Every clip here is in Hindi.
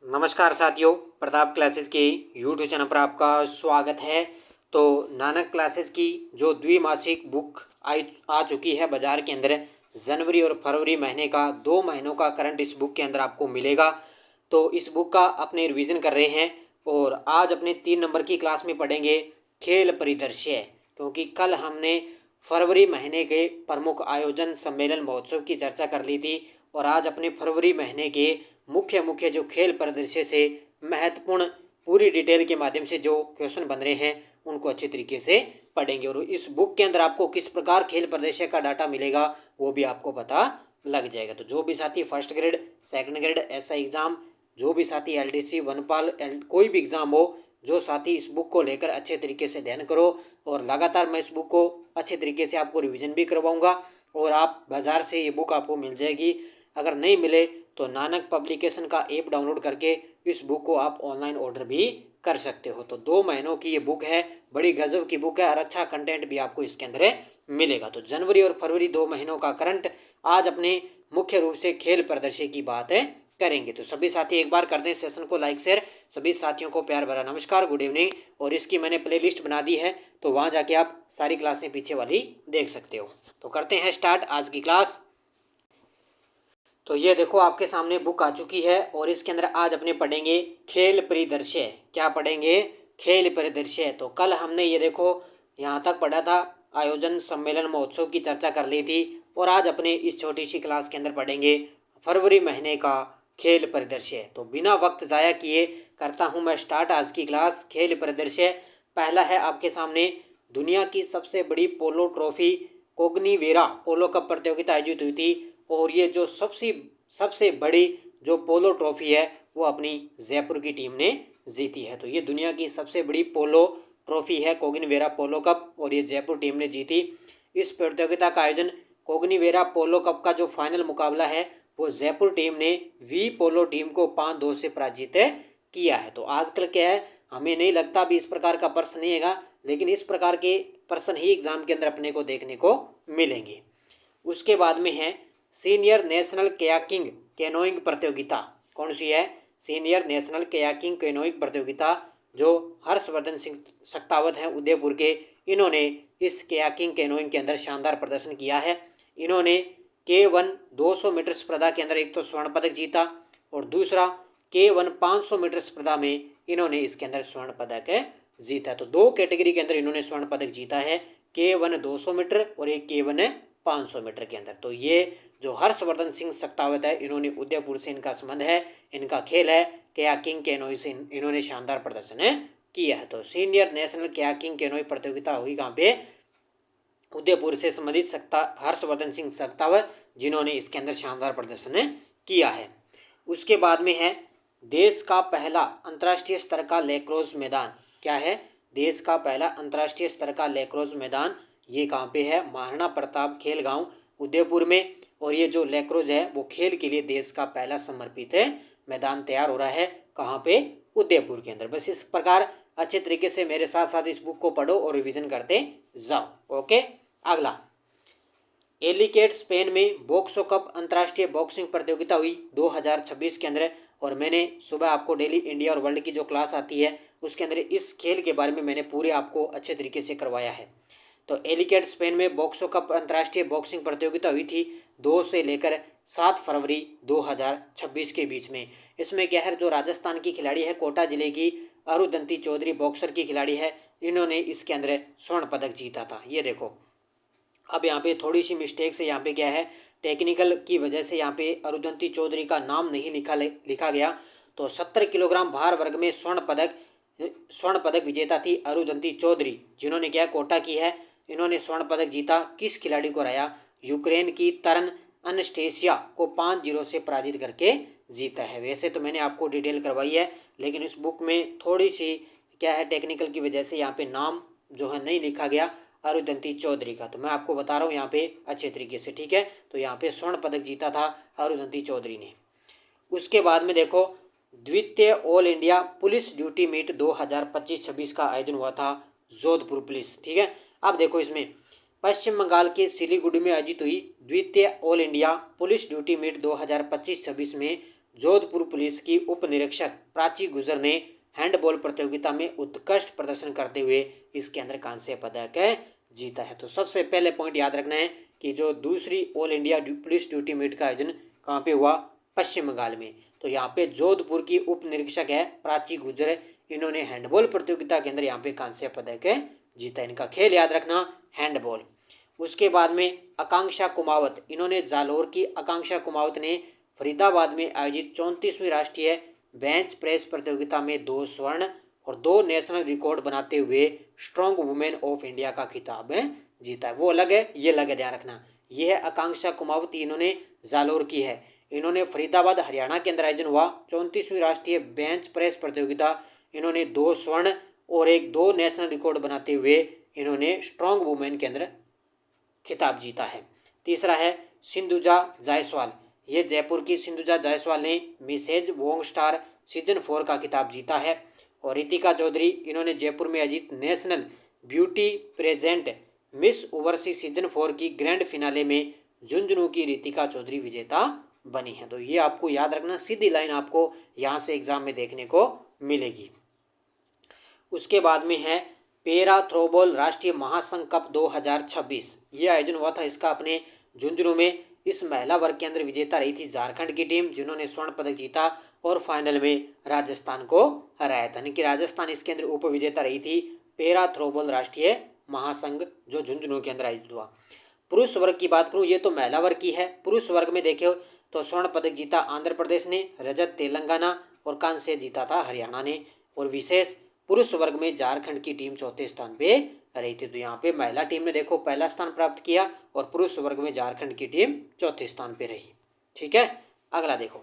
नमस्कार साथियों, प्रताप क्लासेस के यूट्यूब चैनल पर आपका स्वागत है। तो नानक क्लासेस की जो द्विमासिक बुक आ चुकी है बाज़ार के अंदर, जनवरी और फरवरी महीने का 2 महीनों का करंट इस बुक के अंदर आपको मिलेगा। तो इस बुक का अपने रिवीजन कर रहे हैं और आज अपने 3 नंबर की क्लास में पढ़ेंगे खेल परिदृश्य, क्योंकि कल हमने फरवरी महीने के प्रमुख आयोजन सम्मेलन महोत्सव की चर्चा कर ली थी और आज अपने फरवरी महीने के मुख्य मुख्य जो खेल परिदृश्य से महत्वपूर्ण पूरी डिटेल के माध्यम से जो क्वेश्चन बन रहे हैं उनको अच्छे तरीके से पढ़ेंगे। और इस बुक के अंदर आपको किस प्रकार खेल परिदृश्य का डाटा मिलेगा वो भी आपको पता लग जाएगा। तो जो भी साथी फर्स्ट ग्रेड, सेकंड ग्रेड, ऐसा एग्ज़ाम, जो भी साथी एलडीसी, वनपाल, कोई भी एग्ज़ाम हो, जो साथी इस बुक को लेकर अच्छे तरीके से अध्ययन करो और लगातार मैं इस बुक को अच्छे तरीके से आपको रिवीजन भी करवाऊंगा और आप बाज़ार से ये बुक आपको मिल जाएगी। अगर नहीं मिले तो नानक पब्लिकेशन का ऐप डाउनलोड करके इस बुक को आप ऑनलाइन ऑर्डर भी कर सकते हो। तो 2 महीनों की ये बुक है, बड़ी गजब की बुक है और अच्छा कंटेंट भी आपको इसके अंदर मिलेगा। तो जनवरी और फरवरी 2 महीनों का करंट आज अपने मुख्य रूप से खेल प्रदर्शन की बात है करेंगे। तो सभी साथी एक बार कर दें सेशन को लाइक शेयर। सभी साथियों को प्यार भरा नमस्कार, गुड इवनिंग। और इसकी मैंने प्लेलिस्ट बना दी है, तो वहाँ जाके आप सारी क्लासें पीछे वाली देख सकते हो। तो करते हैं स्टार्ट आज की क्लास। तो ये देखो आपके सामने बुक आ चुकी है और इसके अंदर आज अपने पढ़ेंगे खेल परिदृश्य। क्या पढ़ेंगे? खेल परिदृश्य। तो कल हमने ये देखो यहाँ तक पढ़ा था, आयोजन सम्मेलन महोत्सव की चर्चा कर ली थी और आज अपने इस छोटी सी क्लास के अंदर पढ़ेंगे फरवरी महीने का खेल परिदृश्य। तो बिना वक्त ज़ाया किए करता हूँ मैं स्टार्ट आज की क्लास। खेल परिदृश्य पहला है आपके सामने, दुनिया की सबसे बड़ी पोलो ट्रॉफी कोग्निवेरा पोलो कप प्रतियोगिता आयोजित हुई थी और ये जो सबसे बड़ी जो पोलो ट्रॉफी है वो अपनी जयपुर की टीम ने जीती है। तो ये दुनिया की सबसे बड़ी पोलो ट्रॉफी है कोग्निवेरा पोलो कप और ये जयपुर टीम ने जीती। इस प्रतियोगिता का आयोजन कोग्निवेरा पोलो कप का जो फाइनल मुकाबला है वो जयपुर टीम ने वी पोलो टीम को 5-2 से पराजित किया है। तो आजकल क्या है, हमें नहीं लगता भी इस प्रकार का प्रश्न नहीं है, लेकिन इस प्रकार के प्रश्न ही एग्जाम के अंदर अपने को देखने को मिलेंगे। उसके बाद में है सीनियर नेशनल कयाकिंग कैनोइंग प्रतियोगिता। कौन सी है? सीनियर नेशनल कयाकिंग कैनोइंग प्रतियोगिता, जो हर्षवर्धन सिंह सख्तावत हैं उदयपुर के, इन्होंने इस कयाकिंग कैनोइंग के अंदर शानदार प्रदर्शन किया है। इन्होंने K1 200 मीटर स्पर्धा के अंदर एक तो स्वर्ण पदक जीता और दूसरा K1 500 मीटर स्पर्धा में इन्होंने इसके अंदर स्वर्ण पदक जीता। तो 2 कैटेगरी के अंदर इन्होंने स्वर्ण पदक जीता है, K1 200 मीटर और एक K1 500 मीटर के अंदर। तो ये जो हर्षवर्धन सिंह सख्तावत है, इन्होंने उदयपुर से इनका संबंध है, इनका खेल है कयाकिंग कैनोई से इन्होंने शानदार प्रदर्शन किया है। तो सीनियर नेशनल कयाकिंग कैनोई प्रतियोगिता हुई कहाँ पे? उदयपुर से संबंधित हर्षवर्धन सिंह सख्तावत, जिन्होंने इसके अंदर शानदार प्रदर्शन किया है। उसके बाद में है देश का पहला अंतर्राष्ट्रीय स्तर का लैक्रोस मैदान। क्या है? देश का पहला अंतर्राष्ट्रीय स्तर का लैक्रोस मैदान, ये कहाँ पे है? महाराणा प्रताप खेल गांव उदयपुर में। और ये जो लैक्रोस है वो खेल के लिए देश का पहला समर्पित मैदान तैयार हो रहा है, कहाँ पे? उदयपुर के अंदर। बस इस प्रकार अच्छे तरीके से मेरे साथ साथ इस बुक को पढ़ो और रिवीजन करते जाओ। ओके, अगला एलिकेट स्पेन में बॉक्सो कप अंतर्राष्ट्रीय बॉक्सिंग प्रतियोगिता हुई 2026 के अंदर। और मैंने सुबह आपको डेली इंडिया और वर्ल्ड की जो क्लास आती है उसके अंदर इस खेल के बारे में मैंने पूरे आपको अच्छे तरीके से करवाया है। तो एलिकेट स्पेन में बॉक्सो कप अंतर्राष्ट्रीय बॉक्सिंग प्रतियोगिता हुई थी 2 से लेकर 7 फरवरी 2026 के बीच में। इसमें क्या है, जो राजस्थान की खिलाड़ी है, कोटा जिले की अरुदंती चौधरी बॉक्सर की खिलाड़ी है, इन्होंने इसके अंदर स्वर्ण पदक जीता था। ये देखो, अब यहाँ पे थोड़ी सी मिस्टेक से यहाँ पे क्या है, टेक्निकल की वजह से यहाँ पे अरुदंती चौधरी का नाम नहीं लिखा गया। तो 70 किलोग्राम भार वर्ग में स्वर्ण पदक विजेता थी अरुदंती चौधरी, जिन्होंने क्या कोटा की है, इन्होंने स्वर्ण पदक जीता। किस खिलाड़ी को हराया? यूक्रेन की तरन अनस्टेसिया को 5-0 से पराजित करके जीता है। वैसे तो मैंने आपको डिटेल करवाई है, लेकिन इस बुक में थोड़ी सी क्या है, टेक्निकल की वजह से यहाँ पे नाम जो है नहीं लिखा गया अरुदंती चौधरी का। तो मैं आपको बता रहा हूँ यहाँ पे अच्छे तरीके से, ठीक है। तो यहाँ पे स्वर्ण पदक जीता था अरुदंती चौधरी ने। उसके बाद में देखो, द्वितीय all India police duty meet 2025-26 का आयोजन हुआ था जोधपुर पुलिस, ठीक है। अब देखो, इसमें पश्चिम बंगाल के सिलीगुड़ी में आयोजित हुई द्वितीय all India police duty meet 2025-26 में जोधपुर पुलिस की उप निरीक्षक प्राची गुजर ने हैंडबॉल प्रतियोगिता में उत्कृष्ट प्रदर्शन करते हुए इसके अंदर कांस्य पदक जीता है। तो सबसे पहले पॉइंट याद रखना है कि जो दूसरी all India police duty meet का आयोजन कहाँ पे हुआ, पश्चिम बंगाल में। तो यहाँ पे जोधपुर की उप निरीक्षक है प्राची गुजर, इन्होंने हैंडबॉल प्रतियोगिता के अंदर यहाँ पे कांस्य पदक जीता। इनका खेल याद रखना हैंडबॉल। उसके बाद में आकांक्षा कुमावत, इन्होंने जालोर की आकांक्षा कुमावत ने फरीदाबाद में आयोजित 34वीं राष्ट्रीय बेंच प्रेस प्रतियोगिता में 2 स्वर्ण और 2 नेशनल रिकॉर्ड बनाते हुए स्ट्रॉन्ग वुमेन ऑफ इंडिया का खिताब जीता है। वो अलग है, ये अलग है, ध्यान रखना। ये है आकांक्षा कुमावत, इन्होंने जालोर की है। इन्होंने फरीदाबाद हरियाणा के अंदर आयोजन हुआ 34वीं राष्ट्रीय बेंच प्रेस प्रतियोगिता, इन्होंने 2 स्वर्ण और 2 नेशनल रिकॉर्ड बनाते हुए इन्होंने स्ट्रॉन्ग वुमेन के अंदर खिताब जीता है। तीसरा है सिंधुजा जायसवाल, ये जयपुर की सिंधुजा जायसवाल ने मिसेज वोंग स्टार सीजन 4 का खिताब जीता है। और रितिका चौधरी, इन्होंने जयपुर में आयोजित national beauty present miss overseas season 4 की ग्रैंड फिनाले में झुंझुनू की रितिका चौधरी विजेता बनी है। तो ये आपको याद रखना, सीधी लाइन आपको यहाँ से एग्जाम में देखने को मिलेगी। उसके बाद में है पैरा थ्रोबॉल राष्ट्रीय महासंघ कप 2026, ये आयोजन हुआ था इसका अपने झुंझुनू में। इस महिला वर्ग के अंदर विजेता रही थी झारखंड की टीम, जिन्होंने स्वर्ण पदक जीता और फाइनल में राजस्थान को हराया था। यानी कि राजस्थान इसके अंदर उप विजेता रही थी पैरा थ्रोबॉल राष्ट्रीय महासंघ जो झुंझुनू के अंदर आयोजित हुआ। पुरुष वर्ग की बात करूँ, ये तो महिला वर्ग की है। पुरुष वर्ग में देखे तो स्वर्ण पदक जीता आंध्र प्रदेश ने, रजत तेलंगाना और कांस्य जीता था हरियाणा ने। और विशेष पुरुष वर्ग में झारखंड की टीम चौथे स्थान पे रही थी। तो यहाँ पे महिला टीम ने देखो पहला स्थान प्राप्त किया और पुरुष वर्ग में झारखंड की टीम चौथे स्थान पे रही। ठीक है, अगला देखो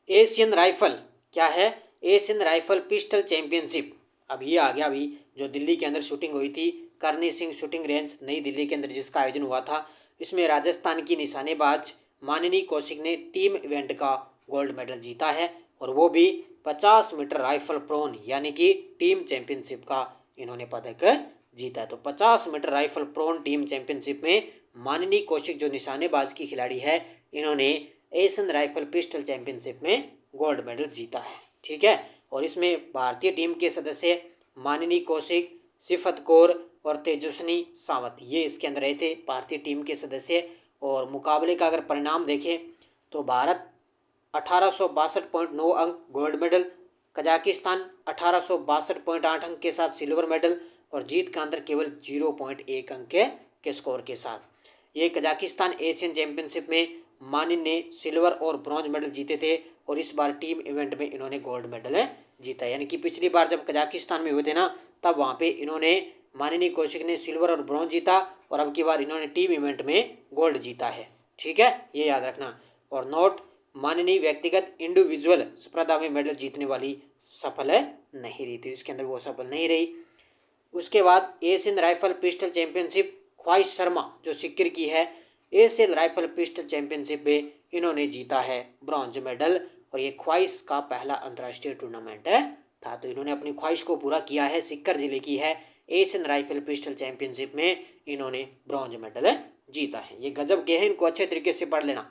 एशियन राइफल, क्या है एशियन राइफल पिस्टल चैंपियनशिप। अब ये आ गया अभी जो दिल्ली के अंदर शूटिंग हुई थी, करनी सिंह शूटिंग रेंज नई दिल्ली के अंदर जिसका आयोजन हुआ था। इसमें राजस्थान की निशानेबाज मानिनी कौशिक ने टीम इवेंट का गोल्ड मेडल जीता है और वो भी 50 मीटर राइफल प्रोन यानी कि टीम चैंपियनशिप का इन्होंने पदक जीता है। तो 50 metre rifle prone team championship में मानिनी कौशिक जो निशानेबाज की खिलाड़ी है, इन्होंने एशियन राइफल पिस्टल चैंपियनशिप में गोल्ड मेडल जीता है। ठीक है, और इसमें भारतीय टीम के सदस्य मानिनी कौशिक, सिफत कौर और तेजस्विनी सावंत, ये इसके अंदर रहे थे भारतीय टीम के सदस्य। और मुकाबले का अगर परिणाम देखें तो भारत 1862.9 अंक गोल्ड मेडल, कजाकिस्तान 1862.8 अंक के साथ सिल्वर मेडल और जीत का अंतर केवल 0.1 अंक के स्कोर के साथ। ये कजाकिस्तान एशियन चैंपियनशिप में मानिन ने सिल्वर और ब्रॉन्ज मेडल जीते थे और इस बार टीम इवेंट में इन्होंने गोल्ड मेडल जीता। यानी कि पिछली बार जब कजाकिस्तान में हुए थे ना, तब वहाँ पे इन्होंने मानिनी कौशिक ने सिल्वर और ब्रॉन्ज जीता और अब की बार इन्होंने टीम इवेंट में गोल्ड जीता है। ठीक है, ये याद रखना। और नोट, मानिनी व्यक्तिगत इंडिविजुअल स्पर्धा में मेडल जीतने वाली सफल नहीं रही थी, इसके अंदर वो सफल नहीं रही। उसके बाद एशियन राइफल पिस्टल चैंपियनशिप ख्वाहिश शर्मा जो सिक्किर की है, एशियन राइफल पिस्टल चैंपियनशिप में इन्होंने जीता है ब्रॉन्ज मेडल और ये ख्वाहिश का पहला अंतर्राष्ट्रीय टूर्नामेंट था। तो इन्होंने अपनी ख्वाहिश को पूरा किया है, सिक्कर जिले की है, एशियन राइफल पिस्टल चैंपियनशिप में इन्होंने ब्रॉन्ज मेडल जीता है। ये गजब के हैं, इनको अच्छे तरीके से पढ़ लेना।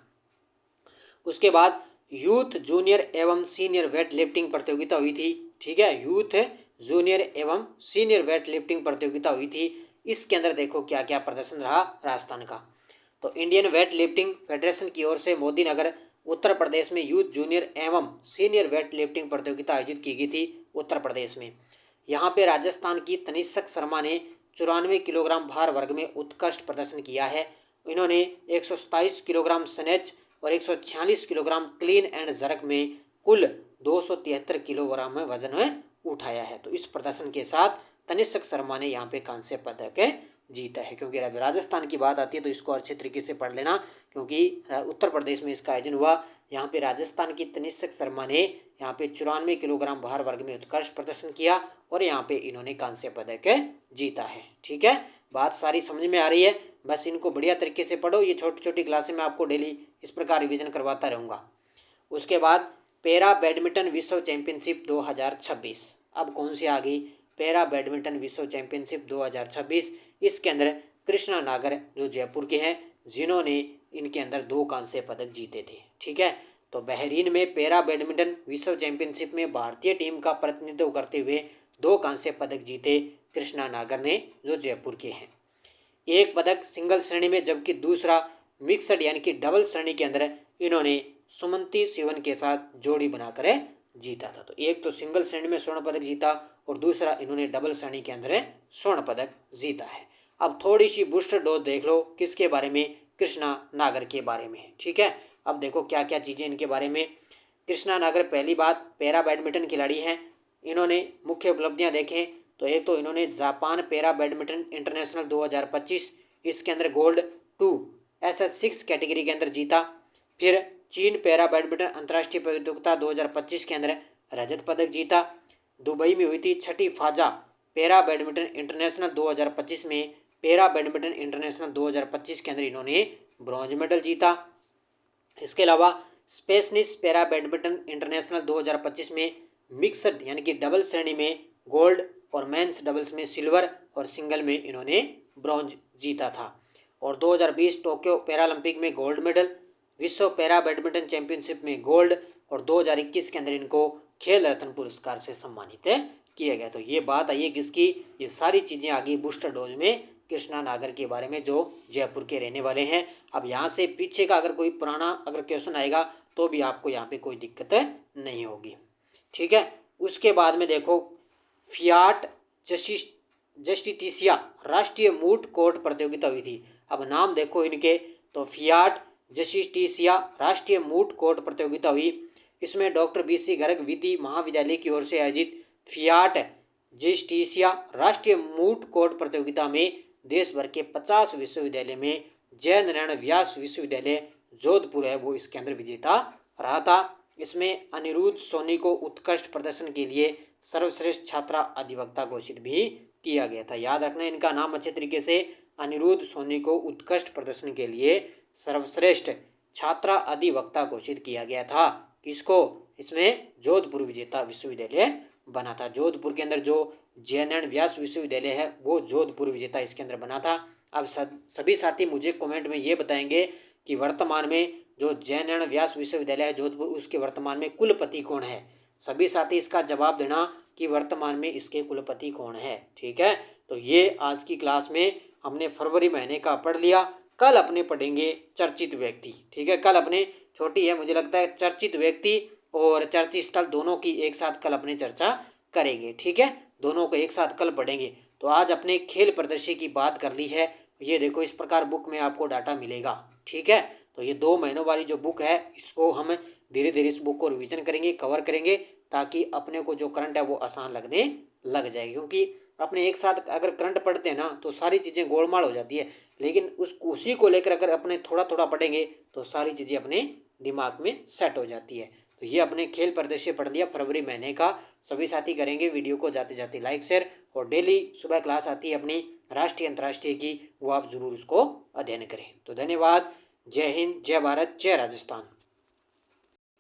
उसके बाद यूथ जूनियर एवं सीनियर वेट लिफ्टिंग प्रतियोगिता हुई थी। ठीक है, यूथ जूनियर एवं सीनियर वेट लिफ्टिंग प्रतियोगिता हुई थी। इसके अंदर देखो क्या क्या प्रदर्शन रहा राजस्थान का। तो इंडियन वेट लिफ्टिंग फेडरेशन की ओर से मोदी नगर उत्तर प्रदेश में यूथ जूनियर एवं सीनियर वेट लिफ्टिंग प्रतियोगिता आयोजित की गई थी उत्तर प्रदेश में। यहाँ पे राजस्थान की तनिष्क शर्मा ने 94 किलोग्राम भार वर्ग में उत्कृष्ट प्रदर्शन किया है। इन्होंने 127 किलोग्राम स्नेच और 146 किलोग्राम क्लीन एंड जर्क में कुल 273 किलोग्राम में वजन उठाया है। तो इस प्रदर्शन के साथ तनिष्क शर्मा ने यहाँ पे कांस्य पदक जीता है। क्योंकि अभी राजस्थान की बात आती है तो इसको अच्छे तरीके से पढ़ लेना, क्योंकि उत्तर प्रदेश में इसका आयोजन हुआ। यहाँ पे राजस्थान की तनिष्क शर्मा ने यहाँ पे 94 किलोग्राम भार वर्ग में उत्कृष्ट प्रदर्शन किया और यहाँ पे इन्होंने कांस्य पदक जीता है। ठीक है, बात सारी समझ में आ रही है, बस इनको बढ़िया तरीके से पढ़ो। ये छोटी छोटी क्लासें मैं आपको डेली इस प्रकार रिवीजन करवाता रहूँगा। उसके बाद पैरा बैडमिंटन विश्व चैंपियनशिप 2026, अब कौन सी आ गई, पैरा बैडमिंटन विश्व चैंपियनशिप 2026। इसके अंदर कृष्णा नागर जो जयपुर के हैं, जिन्होंने इनके अंदर 2 कांस्य पदक जीते थे। ठीक है, तो बहरीन में पैरा बैडमिंटन विश्व चैंपियनशिप में भारतीय टीम का प्रतिनिधित्व करते हुए 2 कांस्य पदक जीते कृष्णा नागर ने, जो जयपुर के हैं। 1 पदक सिंगल श्रेणी में, जबकि दूसरा मिक्सड यानी कि डबल श्रेणी के अंदर इन्होंने सुमंती सिवन के साथ जोड़ी बनाकर जीता था। तो एक तो सिंगल श्रेणी में स्वर्ण पदक जीता और दूसरा इन्होंने डबल श्रेणी के अंदर स्वर्ण पदक जीता है। अब थोड़ी सी बूस्टर डोज देख लो किसके बारे में, कृष्णा नागर के बारे में। ठीक है, अब देखो क्या क्या चीज़ें इनके बारे में। कृष्णा नागर पहली बात पैरा बैडमिंटन खिलाड़ी हैं। इन्होंने मुख्य उपलब्धियां देखें तो एक तो इन्होंने जापान पैरा बैडमिंटन इंटरनेशनल 2025 इसके अंदर गोल्ड 2 SS6 कैटेगरी के अंदर जीता। फिर चीन पैरा बैडमिंटन अंतर्राष्ट्रीय प्रतियोगिता 2025 के अंदर रजत पदक जीता। दुबई में हुई थी छठी फाजा पैरा बैडमिंटन इंटरनेशनल 2025 में पैरा बैडमिंटन इंटरनेशनल 2025 के अंदर इन्होंने ब्रॉन्ज मेडल जीता। इसके अलावा स्पेसनिस पैरा बैडमिंटन इंटरनेशनल 2025 में मिक्सड यानी कि डबल श्रेणी में गोल्ड और मेंस डबल्स में सिल्वर और सिंगल में इन्होंने ब्रॉन्ज जीता था। और 2020 टोक्यो पैरालंपिक में गोल्ड मेडल, विश्व पैरा बैडमिंटन चैंपियनशिप में गोल्ड और 2021 के अंदर इनको खेल रत्न पुरस्कार से सम्मानित किया गया। तो ये बात आई है किसकी, ये सारी चीज़ें आ गई बूस्टर डोज में कृष्णा नागर के बारे में, जो जयपुर के रहने वाले हैं। अब यहाँ से पीछे का अगर कोई पुराना अगर क्वेश्चन आएगा तो भी आपको यहाँ पे कोई दिक्कत नहीं होगी। ठीक है, उसके बाद में देखो फियाट जस्टिटिसिया राष्ट्रीय मूट कोर्ट प्रतियोगिता हुई थी। अब नाम देखो इनके, तो फियाट जस्टिटिसिया राष्ट्रीय मूट कोर्ट प्रतियोगिता हुई। इसमें डॉक्टर BC गर्ग विधि महाविद्यालय की ओर से आयोजित फियाट जस्टिटिसिया राष्ट्रीय मूट कोर्ट प्रतियोगिता में देश भर के 50 विश्वविद्यालय में जय नारायण व्यास विश्वविद्यालय जोधपुर है वो इसके अंदर विजेता रहा था। इसमें अनिरुद्ध सोनी को उत्कृष्ट प्रदर्शन के लिए सर्वश्रेष्ठ छात्रा अधिवक्ता घोषित भी किया गया था। याद रखना इनका नाम अच्छे तरीके से, अनिरुद्ध सोनी को उत्कृष्ट प्रदर्शन के लिए सर्वश्रेष्ठ छात्रा अधिवक्ता घोषित किया गया था। किसको, इसमें जोधपुर विजेता विश्वविद्यालय बना था। जोधपुर के अंदर जो जय नारायण व्यास विश्वविद्यालय है वो जोधपुर विजेता इसके अंदर बना था। अब सभी साथी मुझे कमेंट में ये बताएंगे कि वर्तमान में जो जय नारायण व्यास विश्वविद्यालय है जोधपुर उसके वर्तमान में कुलपति कौन है। सभी साथी इसका जवाब देना कि वर्तमान में इसके कुलपति कौन है। ठीक है, तो ये आज की क्लास में हमने फरवरी महीने का पढ़ लिया। कल अपने पढ़ेंगे चर्चित व्यक्ति। ठीक है, कल अपने छोटी है मुझे लगता है चर्चित व्यक्ति और चर्चित स्थल दोनों की एक साथ कल अपने चर्चा करेंगे। ठीक है, दोनों को एक साथ कल पढ़ेंगे। तो आज अपने खेल प्रदर्शन की बात कर ली है। ये देखो इस प्रकार बुक में आपको डाटा मिलेगा। ठीक है, तो ये 2 महीनों वाली जो बुक है इसको हम धीरे धीरे इस बुक को रिवीजन करेंगे, कवर करेंगे, ताकि अपने को जो करंट है वो आसान लगने लग जाएगी। क्योंकि अपने एक साथ अगर करंट पढ़ते हैं ना तो सारी चीज़ें गोलमाल हो जाती है, लेकिन उसी को लेकर अगर अपने थोड़ा थोड़ा पढ़ेंगे तो सारी चीज़ें अपने दिमाग में सेट हो जाती है। तो ये अपने खेल प्रदर्शन पढ़ लिया फरवरी महीने का। सभी साथी करेंगे वीडियो को जाते जाते लाइक शेयर, और डेली सुबह क्लास आती है अपनी राष्ट्रीय अंतर्राष्ट्रीय की, वो आप जरूर उसको अध्ययन करें। तो धन्यवाद। जय हिंद, जय भारत, जय राजस्थान।